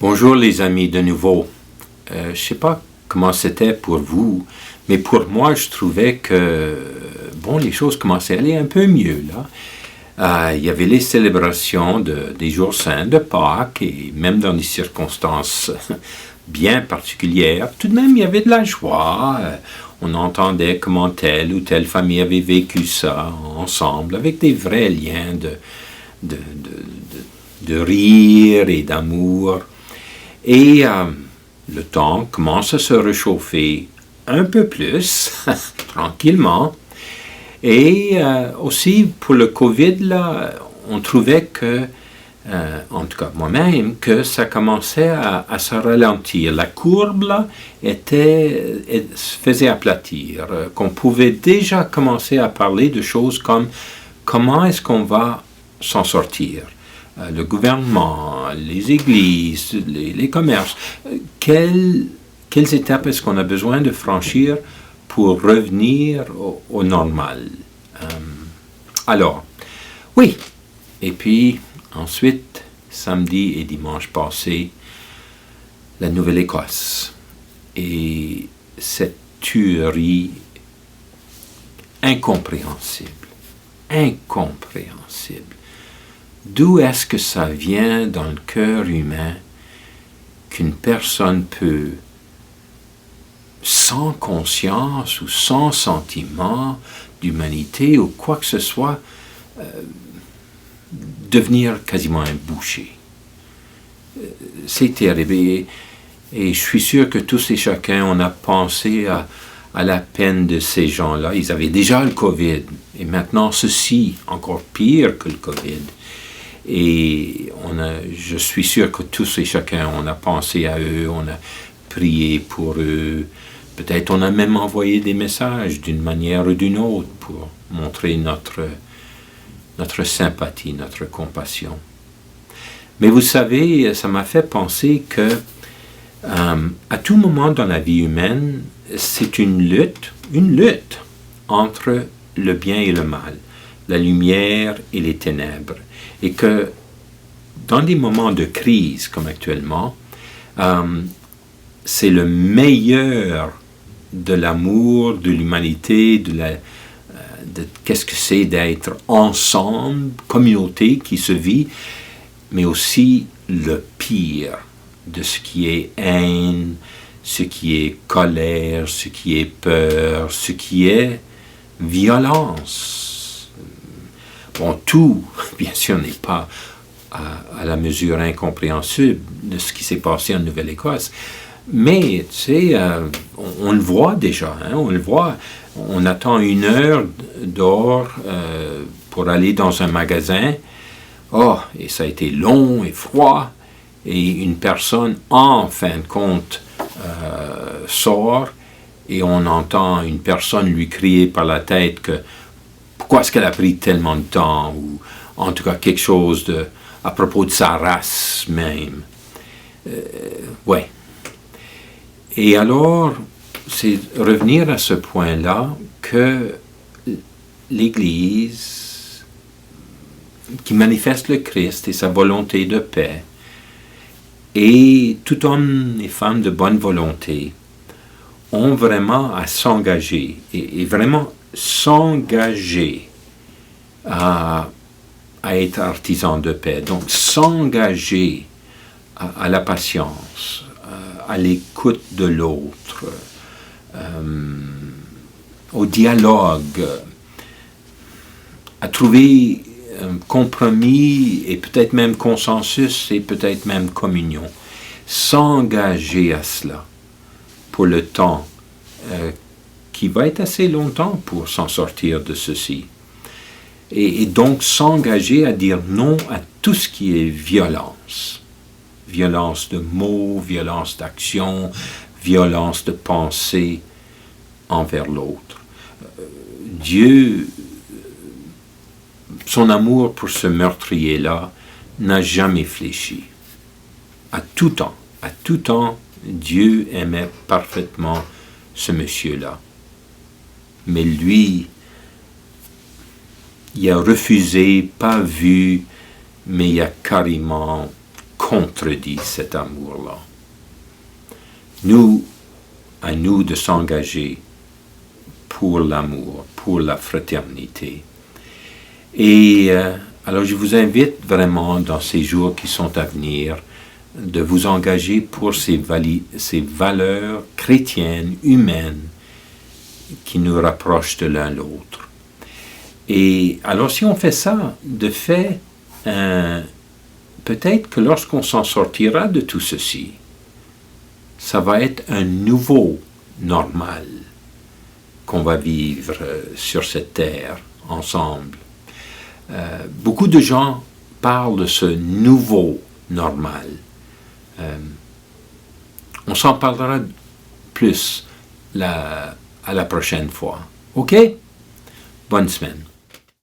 Bonjour les amis de nouveau. Je sais pas comment c'était pour vous, mais pour moi je trouvais que les choses commençaient à aller un peu mieux là. Il y avait les célébrations des jours saints, de Pâques, et même dans des circonstances bien particulières, tout de même il y avait de la joie. On entendait comment telle ou telle famille avait vécu ça ensemble, avec des vrais liens de rire et d'amour. Et le temps commence à se réchauffer un peu plus, tranquillement. Et aussi pour le Covid, là, on trouvait que, en tout cas moi-même, que ça commençait à se ralentir. La courbe là, se faisait aplatir, qu'on pouvait déjà commencer à parler de choses comme comment est-ce qu'on va s'en sortir. Le gouvernement, les églises, les commerces, quelles étapes est-ce qu'on a besoin de franchir pour revenir au normal? Alors, oui. Et puis, ensuite, samedi et dimanche passé, la Nouvelle-Écosse. Et cette tuerie incompréhensible. D'où est-ce que ça vient dans le cœur humain qu'une personne peut, sans conscience ou sans sentiment d'humanité ou quoi que ce soit, devenir quasiment un boucher? C'est terrible. Et je suis sûr que tous et chacun, on a pensé à la peine de ces gens-là. Ils avaient déjà le COVID. Et maintenant, ceci, encore pire que le COVID. Et je suis sûr que tous et chacun, on a pensé à eux, on a prié pour eux. Peut-être on a même envoyé des messages d'une manière ou d'une autre pour montrer notre sympathie, notre compassion. Mais vous savez, ça m'a fait penser que à tout moment dans la vie humaine, c'est une lutte entre le bien et le mal, la lumière et les ténèbres. Et que dans des moments de crise comme actuellement, c'est le meilleur de l'amour, de l'humanité, de qu'est-ce que c'est d'être ensemble, communauté qui se vit, mais aussi le pire de ce qui est haine, ce qui est colère, ce qui est peur, ce qui est violence. Bon, tout, bien sûr, n'est pas à la mesure incompréhensible de ce qui s'est passé en Nouvelle-Écosse. Mais, tu sais, on le voit déjà, on le voit. On attend 1 heure dehors pour aller dans un magasin. Oh, et ça a été long et froid. Et une personne, en fin de compte, sort et on entend une personne lui crier par la tête que pourquoi est-ce qu'elle a pris tellement de temps, ou en tout cas quelque chose à propos de sa race même. Ouais. Et alors, c'est revenir à ce point-là que l'Église, qui manifeste le Christ et sa volonté de paix, et tout homme et femme de bonne volonté, ont vraiment à s'engager, et vraiment s'engager à être artisan de paix. Donc s'engager à la patience, à l'écoute de l'autre, au dialogue, à trouver un compromis et peut-être même consensus et peut-être même communion. S'engager à cela pour le temps qui va être assez longtemps pour s'en sortir de ceci. Et donc s'engager à dire non à tout ce qui est violence. Violence de mots, violence d'action, violence de pensée envers l'autre. Dieu, son amour pour ce meurtrier-là n'a jamais fléchi. À tout temps, Dieu aimait parfaitement ce monsieur-là. Mais lui, il a refusé, pas vu, mais il a carrément contredit cet amour-là. Nous, à nous de s'engager pour l'amour, pour la fraternité. Et alors je vous invite vraiment dans ces jours qui sont à venir de vous engager pour ces valeurs chrétiennes, humaines, qui nous rapprochent de l'un l'autre. Et alors si on fait ça, de fait, peut-être que lorsqu'on s'en sortira de tout ceci, ça va être un nouveau normal qu'on va vivre sur cette terre ensemble. Beaucoup de gens parlent de ce nouveau normal. On s'en parlera plus à la prochaine fois. OK? Bonne semaine.